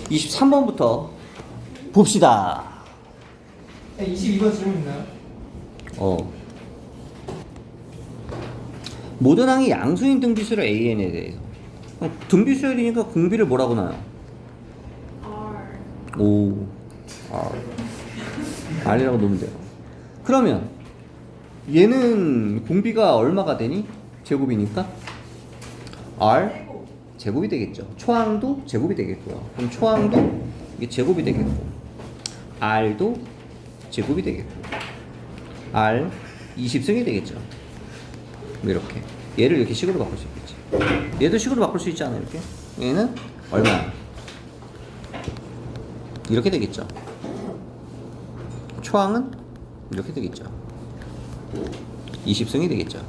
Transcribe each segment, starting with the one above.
23번부터 봅시다. 22번 질문 있나요? 모든 항이 양수인 등비수열 AN에 대해서. 등비수열이니까 공비를 뭐라고 나요? 오, R이라고 놓으면 돼요. 그러면 얘는 공비가 얼마가 되니? 제곱이니까 R 제곱이 되겠죠. 초항도 제곱이 되겠고요. 그럼 초항도 이게 제곱이 되겠고 R도 제곱이 되겠고 R 20승이 되겠죠. 이렇게 얘를 이렇게 식으로 바꿀 수 있겠지. 얘도 식으로 바꿀 수 있지 않아요? 이렇게 얘는 얼마? 이렇게 되겠죠. 초항은 이렇게 되겠죠. 20승이 되겠죠.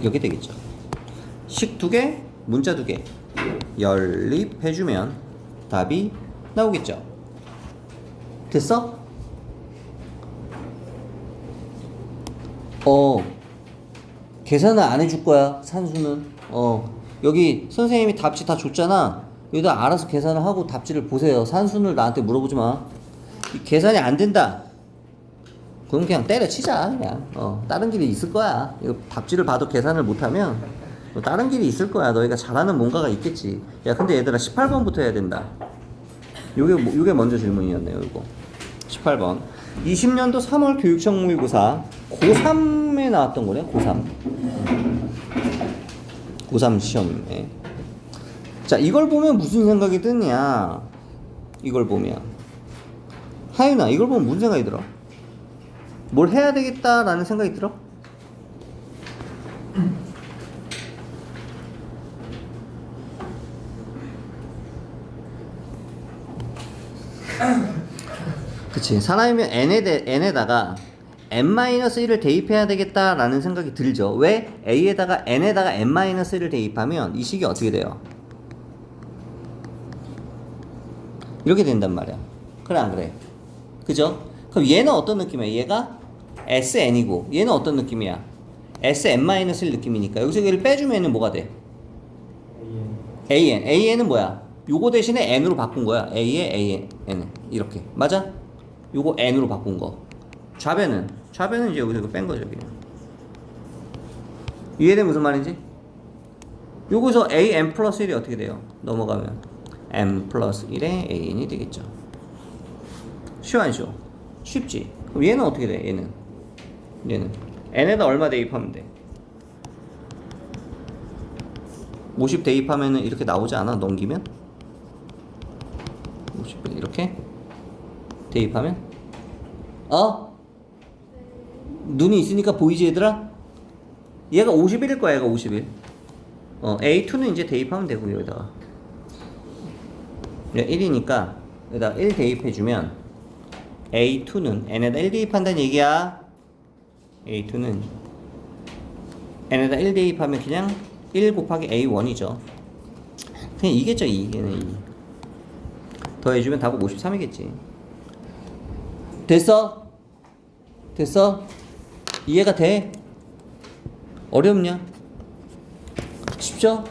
이렇게 되겠죠. 식 2개, 문자 2개 연립해주면 답이 나오겠죠. 됐어? 계산을 안 해줄 거야. 산수는 여기 선생님이 답지 다 줬잖아. 여기다 알아서 계산을 하고 답지를 보세요. 산수를 나한테 물어보지 마. 계산이 안 된다 그럼 그냥 때려치자. 그냥 다른 길이 있을 거야. 이거 답지를 봐도 계산을 못하면 다른 길이 있을 거야. 너희가 잘하는 뭔가가 있겠지. 야 근데 얘들아 18번부터 해야 된다. 요게 먼저 질문이었네요. 이거 18번 20년도 3월 교육청 모의고사 고3에 나왔던 거네. 고3 시험에. 자 이걸 보면 무슨 생각이 드냐. 이걸 보면 하윤아 이걸 보면 무슨 생각이 들어? 뭘 해야 되겠다라는 생각이 들어? 그치. 사람이면 n에다가 n-1을 대입해야 되겠다라는 생각이 들죠. 왜? a에다가 n에다가 n-1을 대입하면 이 식이 어떻게 돼요? 이렇게 된단 말이야. 그래 안 그래? 그죠? 그럼 얘는 어떤 느낌이야? 얘가 sn이고 얘는 어떤 느낌이야? sn-1 느낌이니까 여기서 얘를 빼주면 얘는 뭐가 돼? an은 뭐야? 요거 대신에 n으로 바꾼 거야. a에 an 이렇게 맞아? 요거 n으로 바꾼 거. 좌변은 이제 여기서 이거 뺀 거죠. 그냥 이해돼 무슨 말인지? 요거서 an 플러스 1이 어떻게 돼요? 넘어가면 n 플러스 1에 an이 되겠죠. 쉬워 안 쉬워? 쉽지. 그럼 얘는 어떻게 돼? 얘는 n에다 얼마 대입하면 돼? 50 대입하면은 이렇게 나오지 않아? 넘기면 50 이렇게 대입하면 눈이 있으니까 보이지 얘들아? 얘가 51일 거야. 얘가 51. A2는 이제 대입하면 되고 여기다가 1이니까 여기다가 1 대입해주면 A2는 n에다 1 대입한다는 얘기야. A2는 n에다 1 대입하면 그냥 1 곱하기 A1이죠. 그냥 2겠죠. 2개는 2. 더해주면 답은 53이겠지. 됐어? 이해가 돼? 어렵냐? 쉽죠?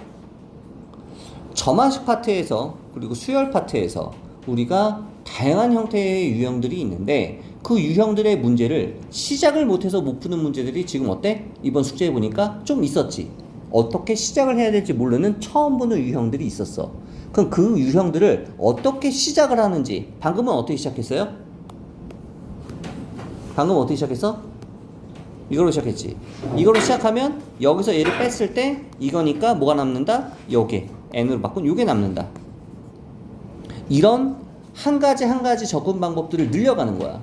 점화식 파트에서 그리고 수열 파트에서 우리가 다양한 형태의 유형들이 있는데 그 유형들의 문제를 시작을 못해서 못 푸는 문제들이 지금 어때? 이번 숙제에 보니까 좀 있었지. 어떻게 시작을 해야 될지 모르는 처음 보는 유형들이 있었어. 그럼 그 유형들을 어떻게 시작을 하는지 방금은 어떻게 시작했어요? 방금 어떻게 시작했어? 이걸로 시작했지. 이걸로 시작하면 여기서 얘를 뺐을 때 이거니까 뭐가 남는다? 요게 n으로 바꾼 요게 남는다. 이런 한 가지 접근 방법들을 늘려가는 거야.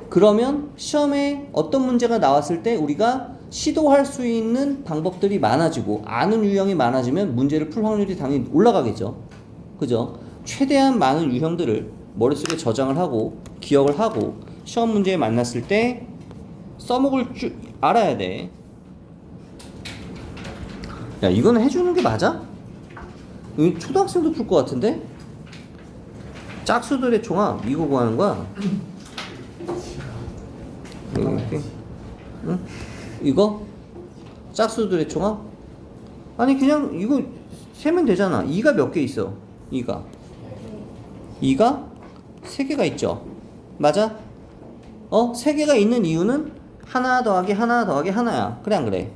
그러면 시험에 어떤 문제가 나왔을 때 우리가 시도할 수 있는 방법들이 많아지고 아는 유형이 많아지면 문제를 풀 확률이 당연히 올라가겠죠. 그죠? 최대한 많은 유형들을 머릿속에 저장을 하고 기억을 하고 시험 문제에 만났을 때 써먹을 줄 알아야 돼. 야 이거는 해주는 게 맞아? 이거 초등학생도 풀 것 같은데? 짝수들의 총합 이거 구하는 거야. 이렇게. 응? 이거? 짝수들의 총합? 아니 그냥 이거 세면 되잖아. 2가 몇 개 있어? 2가 3개가 있죠. 맞아? 3개가 있는 이유는 하나 더하기 하나 더하기 하나야. 그래 안 그래?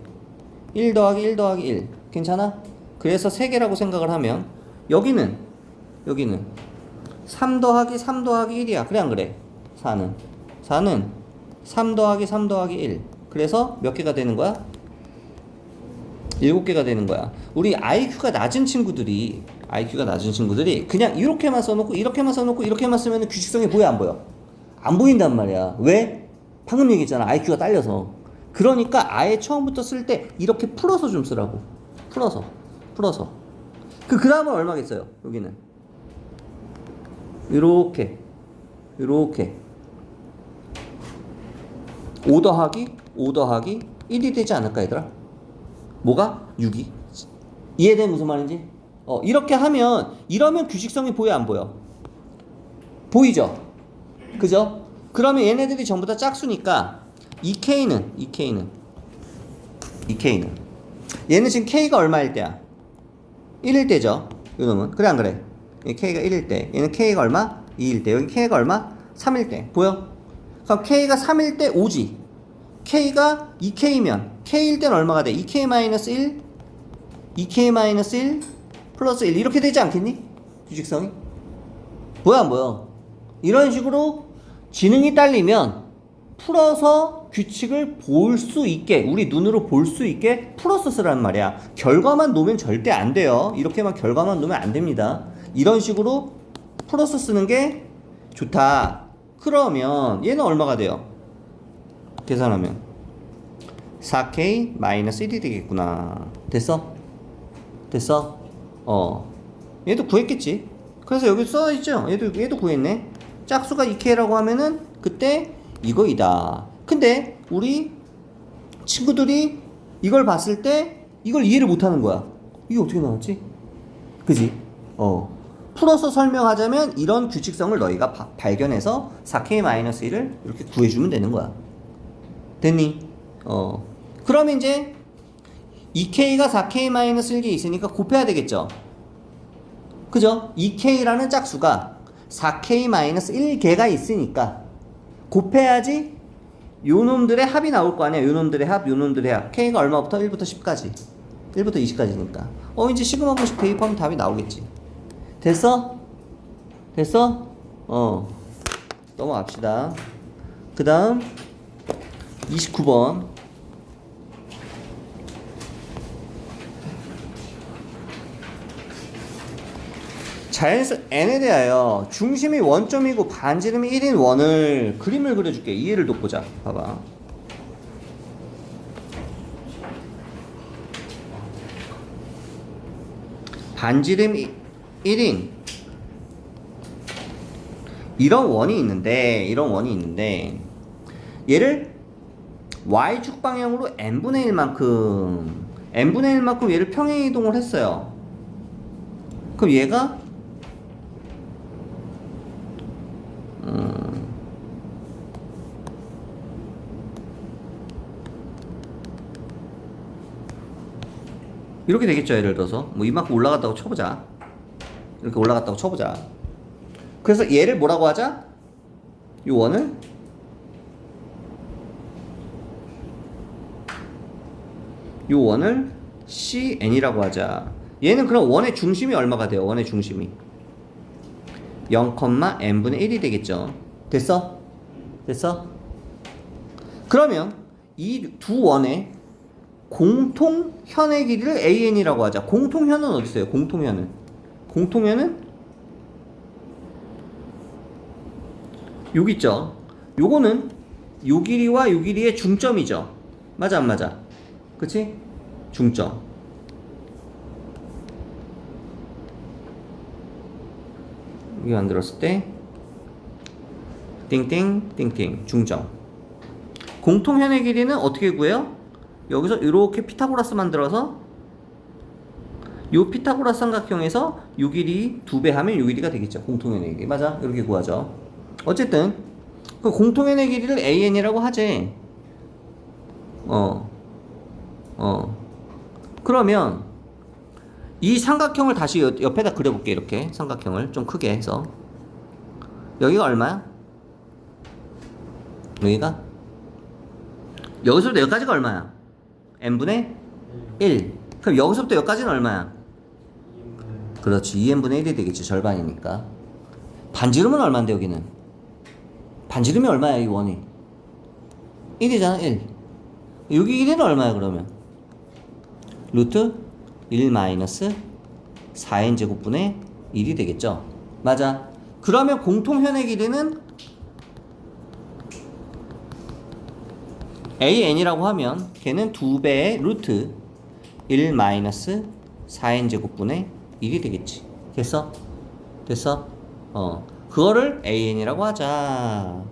1 더하기 1 더하기 1 괜찮아? 그래서 3개라고 생각을 하면 여기는 3 더하기 3 더하기 1이야. 그래 안 그래? 4는 3 더하기 3 더하기 1. 그래서 몇 개가 되는 거야? 7개가 되는 거야. 우리 IQ가 낮은 친구들이 그냥 이렇게만 써놓고 이렇게만 써놓고 이렇게만 쓰면 규칙성이 보여 안 보여? 안 보인단 말이야. 왜? 방금 얘기했잖아. IQ가 딸려서. 그러니까 아예 처음부터 쓸 때 이렇게 풀어서 좀 쓰라고. 풀어서. 그 다음은 얼마겠어요? 여기는 요렇게 5 더하기 1이 되지 않을까 얘들아? 뭐가? 6이? 이해돼? 무슨 말인지? 이렇게 하면 이러면 규칙성이 보여 안 보여? 보이죠? 그죠? 그러면 얘네들이 전부 다 짝수니까 이 K는 얘는 지금 K가 얼마일 때야? 1일 때죠. 요놈은 그래 안 그래? K가 1일 때 얘는 K가 얼마? 2일 때 여기 K가 얼마? 3일 때 보여? 그럼 K가 3일 때 5지. K가 2K면 K일 때는 얼마가 돼? 2K-1 2K-1 플러스 1 이렇게 되지 않겠니? 규칙성이? 보여 안 보여? 이런 식으로 지능이 딸리면 풀어서 규칙을 볼 수 있게 우리 눈으로 볼 수 있게 풀어서 쓰라는 말이야. 결과만 놓으면 절대 안 돼요. 이렇게만 결과만 놓으면 안 됩니다. 이런 식으로 풀어서 쓰는 게 좋다. 그러면 얘는 얼마가 돼요? 계산하면 4K-1이 되겠구나. 됐어? 얘도 구했겠지. 그래서 여기 써있죠? 얘도 구했네. 짝수가 2K라고 하면은 그때 이거이다. 근데 우리 친구들이 이걸 봤을 때 이걸 이해를 못하는 거야. 이게 어떻게 나왔지? 그지? 풀어서 설명하자면 이런 규칙성을 너희가 발견해서 4K-1을 이렇게 구해주면 되는 거야. 됐니? 그러면 이제 2K가 4K-1개 있으니까 곱해야 되겠죠? 그죠? 2K라는 짝수가 4K-1개가 있으니까 곱해야지 요놈들의 합이 나올 거 아니야. 요놈들의 합. K가 얼마부터? 1부터 10까지. 1부터 20까지니까. 이제 시그마 공식 대입하면 답이 나오겠지. 됐어? 넘어갑시다. 그 다음 29번. 자연수 n에 대하여 중심이 원점이고 반지름이 1인 원을 그림을 그려줄게. 이해를 돋보자. 봐봐. 반지름 1인 이런 원이 있는데 얘를 y축 방향으로 n분의 1만큼 얘를 평행 이동을 했어요. 그럼 얘가 이렇게 되겠죠. 예를 들어서 뭐 이만큼 올라갔다고 쳐보자. 이렇게 올라갔다고 쳐보자. 그래서 얘를 뭐라고 하자? 이 원을 CN이라고 하자. 얘는 그럼 원의 중심이 얼마가 돼요? 원의 중심이 0,n분의 1이 되겠죠. 됐어? 그러면 이 두 원의 공통현의 길이를 AN이라고 하자. 공통현은 어디 있어요? 공통현은 여기 있죠. 요거는 요 길이와 요 길이의 중점이죠. 맞아 안 맞아? 그치? 중점. 여기 만들었을 때 띵띵 중점. 공통현의 길이는 어떻게 구해요? 여기서 이렇게 피타고라스 만들어서 요 피타고라스 삼각형에서 요 길이 2배 하면 요 길이가 되겠죠. 공통현의 길이. 맞아? 이렇게 구하죠. 어쨌든 그 공통현의 길이를 AN이라고 하지. 그러면 이 삼각형을 다시 옆에다 그려볼게. 이렇게 삼각형을 좀 크게 해서 여기가 얼마야? 여기서부터 여기까지가 얼마야? n분의 1. 그럼 여기서부터 여기까지는 얼마야? 그렇지. 2n분의 1이 되겠지. 절반이니까. 반지름은 얼마인데 여기는? 반지름이 얼마야 이 원이? 1이잖아 1. 여기 1은 얼마야 그러면? 루트 1 마이너스 4n제곱분의 1이 되겠죠. 맞아. 그러면 공통현의 길이는 an이라고 하면 걔는 2배의 루트 1 마이너스 4n제곱분의 1이 되겠지. 됐어? 됐어? 그거를 an이라고 하자.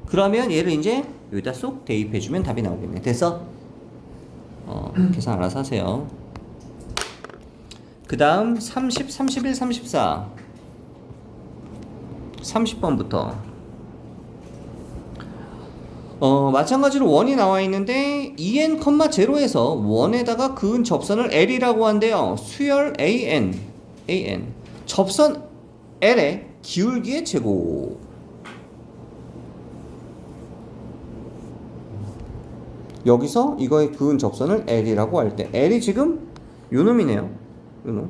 그러면 얘를 이제 여기다 쏙 대입해주면 답이 나오겠네. 됐어? 계산 알아서 하세요. 그 다음 30, 31, 34 30번부터 마찬가지로 원이 나와 있는데 2n,0에서 원에다가 그은 접선을 L이라고 한대요. 수열 AN 접선 L의 기울기의 제곱. 여기서 이거의 그은 접선을 L이라고 할 때 L이 지금 요 놈이네요. 요 놈.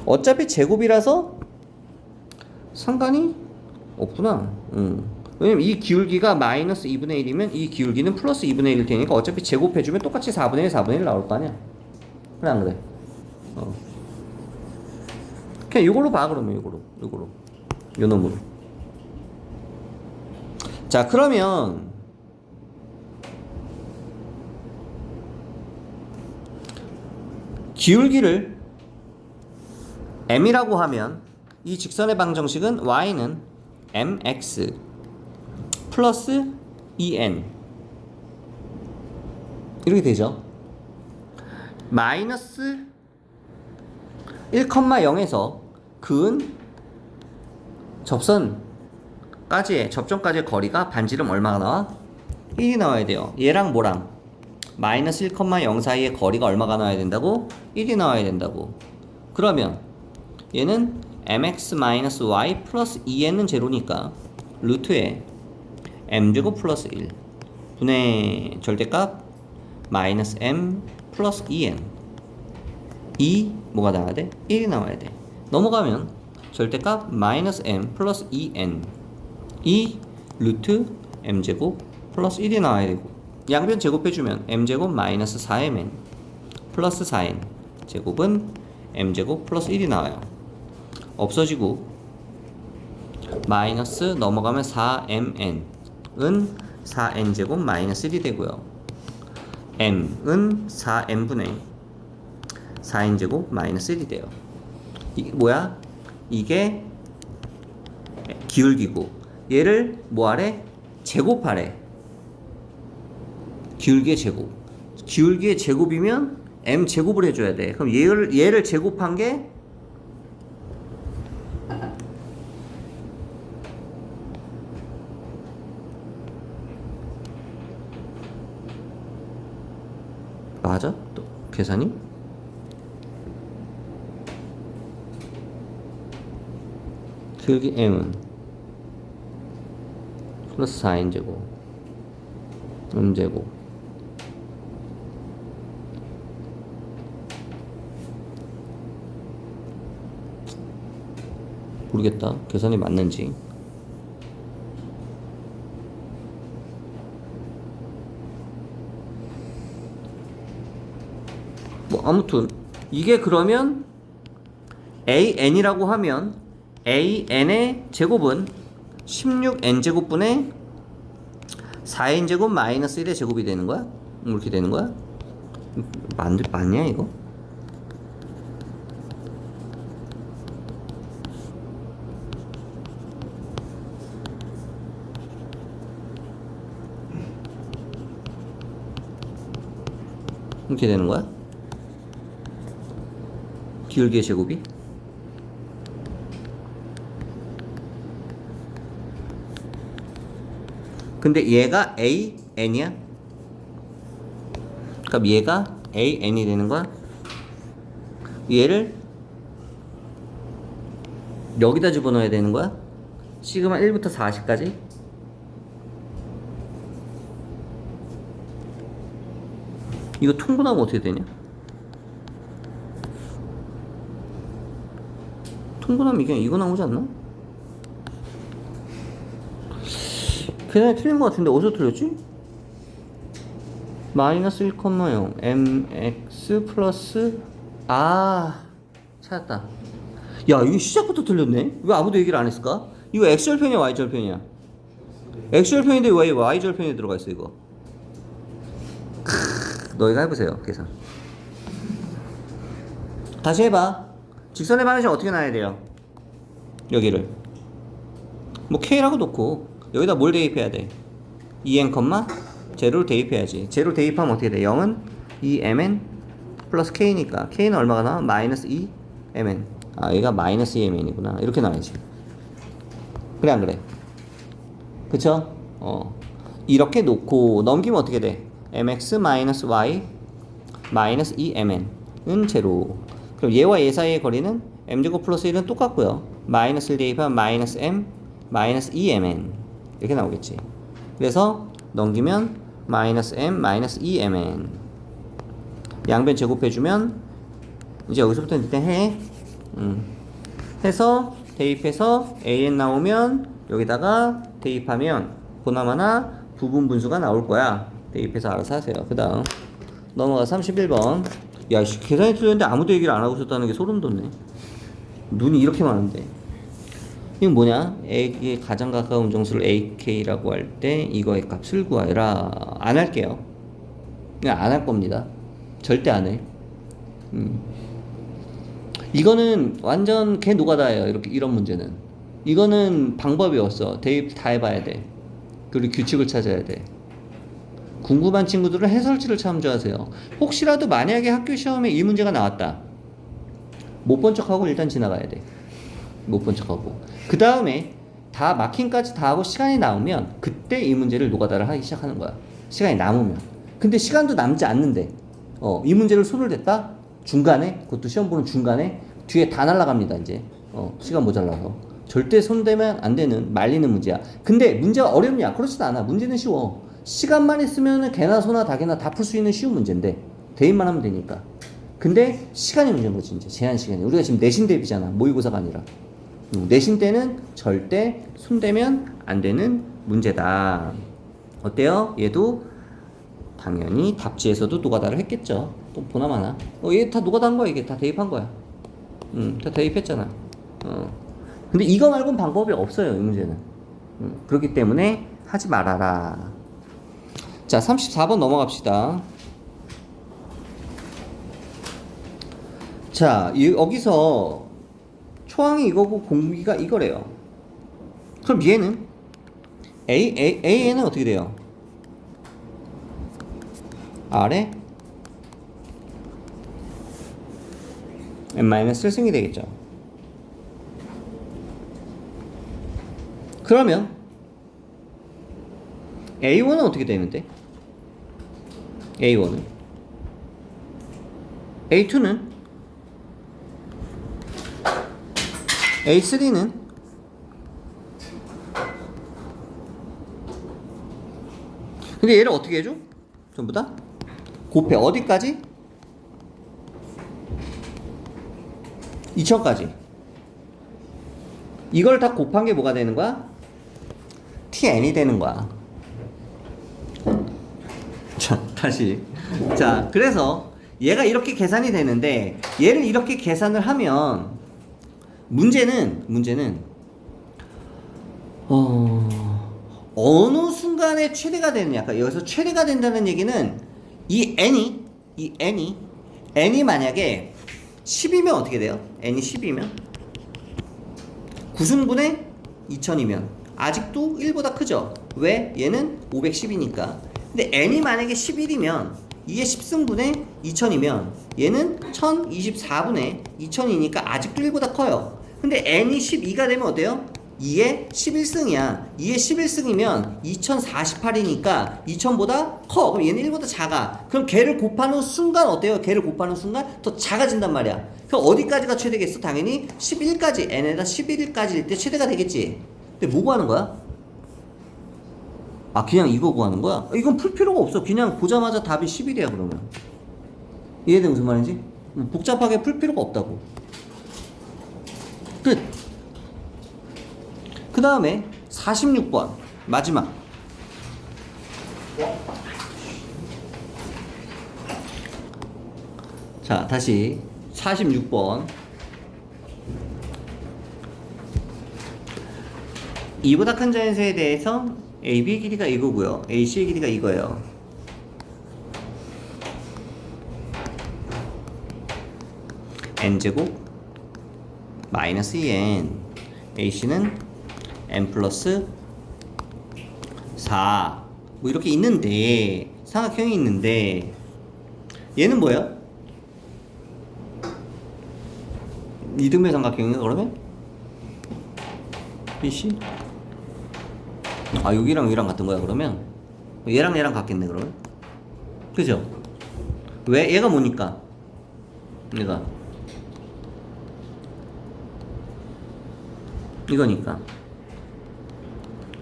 어차피 제곱이라서 상관이 없구나. 왜냐면 이 기울기가 마이너스 2분의 1이면 이 기울기는 플러스 2분의 1일 테니까 어차피 제곱해주면 똑같이 4분의 1, 4분의 1 나올 거 아니야. 그래 안 그래? 그냥 이걸로 봐. 그러면 이걸로 요 놈으로. 자 그러면 기울기를 m이라고 하면 이 직선의 방정식은 y는 mx 플러스 2n 이렇게 되죠. 마이너스 1,0에서 그은 접선까지의 거리가 반지름 얼마가 나와? 1이 나와야 돼요. 얘랑 뭐랑? 마이너스 1,0 사이의 거리가 얼마가 나와야 된다고? 1이 나와야 된다고. 그러면 얘는 mx-y 플러스 2n은 제로니까 루트에 m제곱 플러스 1 분의 절대값 마이너스 m 플러스 2n 뭐가 나와야 돼? 1이 나와야 돼. 넘어가면 절대값 마이너스 m 플러스 2n 루트 m제곱 플러스 1이 나와야 되고 양변 제곱해주면 m제곱 마이너스 4mn 플러스 4n 제곱은 m제곱 플러스 1이 나와요. 없어지고 마이너스 넘어가면 4mn은 4n제곱 마이너스 1이 되고요. m은 4n분의 4n제곱 마이너스 1이 돼요. 이게 뭐야? 이게 기울기고 얘를 뭐하래? 제곱하래. 기울기의 제곱. 기울기의 제곱이면 m제곱을 해줘야 돼. 그럼 얘를 제곱한 게 맞아? 또 계산이? 기울기 m은 플러스 4n제곱 m제곱 모르겠다. 계산이 맞는지. 뭐 아무튼 이게 그러면 an이라고 하면 an의 제곱은 16n제곱분의 4n제곱 마이너스 1의 제곱이 되는 거야? 이렇게 되는 거야? 맞냐 이거? 이렇게 되는 거야? 기울기의 제곱이? 근데 얘가 a, n이야? 그럼 얘가 AN이 되는 거야. 얘를 여기다 집어넣어야 되는 거야. 시그마 1부터 40까지. 이거 통분하면 어떻게 되냐? 통분하면 이게 이거 나오지 않나? 계산이 틀린 것 같은데 어디서 틀렸지? 마이너스 1,0 mx 플러스 찾았다. 야 이거 시작부터 틀렸네. 왜 아무도 얘기를 안 했을까? 이거 x절편이야 y절편이야? x절편인데 왜 y절편에 들어가 있어 이거? 너희가 해보세요 계산. 다시 해봐. 직선의 반응식 어떻게 나와야 돼요? 여기를 뭐 k라고 놓고 여기다 뭘 대입해야 돼? 2n, 제로를 대입해야지. 제로 대입하면 어떻게 돼? 0은 2mn 플러스 k니까 k는 얼마가 나와? 마이너스 2mn. 얘가 마이너스 2mn이구나. 이렇게 나와야지. 그래 안 그래? 그쵸? 이렇게 놓고 넘기면 어떻게 돼? mx 마이너스 y 마이너스 2mn은 제로. 그럼 얘와 얘 사이의 거리는 m제곱 플러스 1은 똑같고요. 마이너스 1 대입하면 마이너스 m 마이너스 2mn 이렇게 나오겠지. 그래서 넘기면 마이너스 m 마이너스 2mn. 양변 제곱해주면 이제 여기서부터 일단 해서 대입해서 an 나오면 여기다가 대입하면 보나마나 부분 분수가 나올 거야. 대입해서 알아서 하세요. 그 다음 넘어가 31번. 야 계산이 틀렸는데 아무도 얘기를 안 하고 있었다는 게 소름 돋네. 눈이 이렇게 많은데. 이건 뭐냐? A에 가장 가까운 정수를 AK라고 할 때 이거의 값을 구하라. 안 할게요. 그냥 안 할 겁니다. 절대 안 해. 이거는 완전 개 노가다예요. 이렇게 이런 문제는. 이거는 방법이 없어. 대입 다 해봐야 돼. 그리고 규칙을 찾아야 돼. 궁금한 친구들은 해설지를 참조하세요. 혹시라도 만약에 학교 시험에 이 문제가 나왔다. 못 본 척하고 일단 지나가야 돼. 못 본 척하고. 그 다음에 다 마킹까지 다 하고 시간이 남으면 그때 이 문제를 노가다를 하기 시작하는 거야. 시간이 남으면. 근데 시간도 남지 않는데 이 문제를 손을 댔다? 중간에, 그것도 시험 보는 중간에 뒤에 다 날아갑니다. 이제 시간 모자라서. 절대 손대면 안 되는 말리는 문제야. 근데 문제가 어렵냐? 그렇지도 않아. 문제는 쉬워. 시간만 있으면 개나 소나 닭이나 다 풀 수 있는 쉬운 문제인데 대입만 하면 되니까. 근데 시간이 문제인 거지. 이제 제한 시간이. 우리가 지금 내신 대비잖아. 모의고사가 아니라. 내신 때는 절대 손대면 안 되는 문제다. 어때요? 얘도 당연히 답지에서도 노가다를 했겠죠. 또 보나마나. 얘 다 노가다 한 거야. 이게 다 대입한 거야. 다 대입했잖아. 근데 이거 말고는 방법이 없어요. 이 문제는. 그렇기 때문에 하지 말아라. 자, 34번 넘어갑시다. 자, 여기서 초항이 이거고 공기가 이거래요. 그럼 얘는 AN은 어떻게 돼요? R에 n-1승이 되겠죠. 그러면 A1은 어떻게 되는데? A1은 A2는 A3는 근데 얘를 어떻게 해줘? 전부 다? 곱해. 어디까지? 2000까지. 이걸 다 곱한 게 뭐가 되는 거야? TN이 되는 거야. 자, 다시. 자, 그래서 얘가 이렇게 계산이 되는데 얘를 이렇게 계산을 하면 문제는 어느 순간에 최대가 되느냐. 그러니까 여기서 최대가 된다는 얘기는 이 n이 만약에 10이면 어떻게 돼요? n이 10이면 9승분의 2000이면 아직도 1보다 크죠? 왜? 얘는 510이니까. 근데 n이 만약에 11이면 이게 10승분의 2000이면 얘는 1024분의 2000이니까 아직도 1보다 커요. 근데 n이 12가 되면 어때요? 2의 11승이야. 2의 11승이면 2048이니까 2000보다 커. 그럼 얘는 1보다 작아. 그럼 걔를 곱하는 순간 어때요? 걔를 곱하는 순간 더 작아진단 말이야. 그럼 어디까지가 최대겠어? 당연히 11까지. n에다 11까지일 때 최대가 되겠지. 근데 뭐 구하는 거야? 아, 그냥 이거 구하는 거야? 이건 풀 필요가 없어. 그냥 보자마자 답이 11이야, 그러면. 이해돼, 무슨 말인지? 복잡하게 풀 필요가 없다고. 끝. 그 다음에 46번. 마지막. 자, 다시 46번. 2보다 큰 자연수에 대해서 AB의 길이가 이거고요. AC의 길이가 이거예요. n제곱 마이너스 2n AC는 n 플러스 4 뭐 이렇게 있는데 삼각형이 있는데 얘는 뭐야? 이등변 삼각형인가 그러면? BC? 아 여기랑 여기랑 같은 거야 그러면? 얘랑 얘랑 같겠네 그러면? 그죠? 왜? 얘가 뭐니까? 얘가 이거니까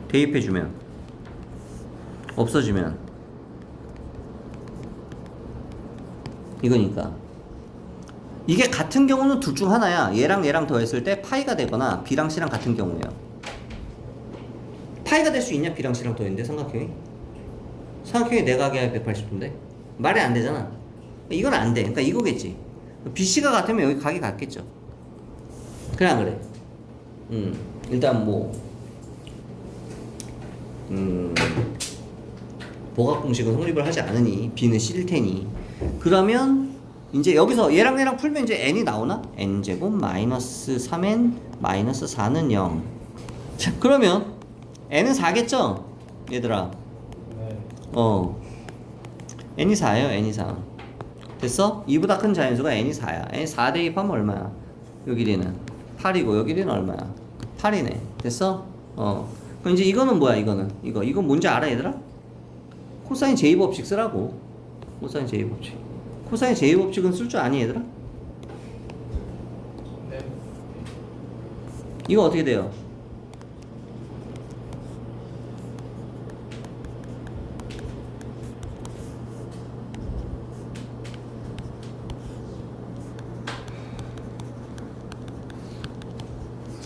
대입해주면 없어지면 이거니까 이게 같은 경우는 둘 중 하나야. 얘랑 얘랑 더했을 때 파이가 되거나 B랑 C랑 같은 경우예요. 파이가 될 수 있냐? B랑 C랑 더했는데 삼각형이? 삼각형이 내각이야 180도인데 말이 안 되잖아. 이건 안 돼. 그러니까 이거겠지. BC가 같으면 여기 각이 같겠죠. 그래 안 그래? 일단 뭐 보각 공식은 성립을 하지 않으니 B는 C일 테니 그러면 이제 여기서 얘랑 얘랑 풀면 이제 n이 나오나? n제곱 마이너스 3n 마이너스 4는 0. 자 그러면 n은 4겠죠? 얘들아 n이 4예요. n이 4 됐어? 2보다 큰 자연수가 n이 4야. n이 4 대입하면 얼마야? 여기 길이는 8이고 여기 길이는 얼마야? 8이네. 됐어? 그럼 이제 이거는 뭐야? 이건 뭔지 알아 얘들아? 코사인 제2법칙 쓰라고. 코사인 제2법칙. 코사인 제2법칙은 쓸 줄 아니 얘들아? 네. 이거 어떻게 돼요?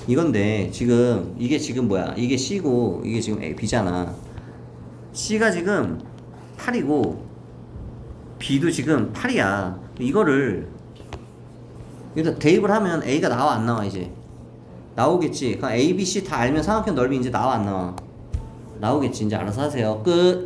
이건데 지금 이게 지금 뭐야? 이게 C고 이게 지금 B잖아. C가 지금 8이고 B도 지금 8이야. 이거를 여기다 대입을 하면 A가 나와 안 나와 이제? 나오겠지. 그럼 A, B, C 다 알면 삼각형 넓이 이제 나와 안 나와? 나오겠지. 이제 알아서 하세요. 끝.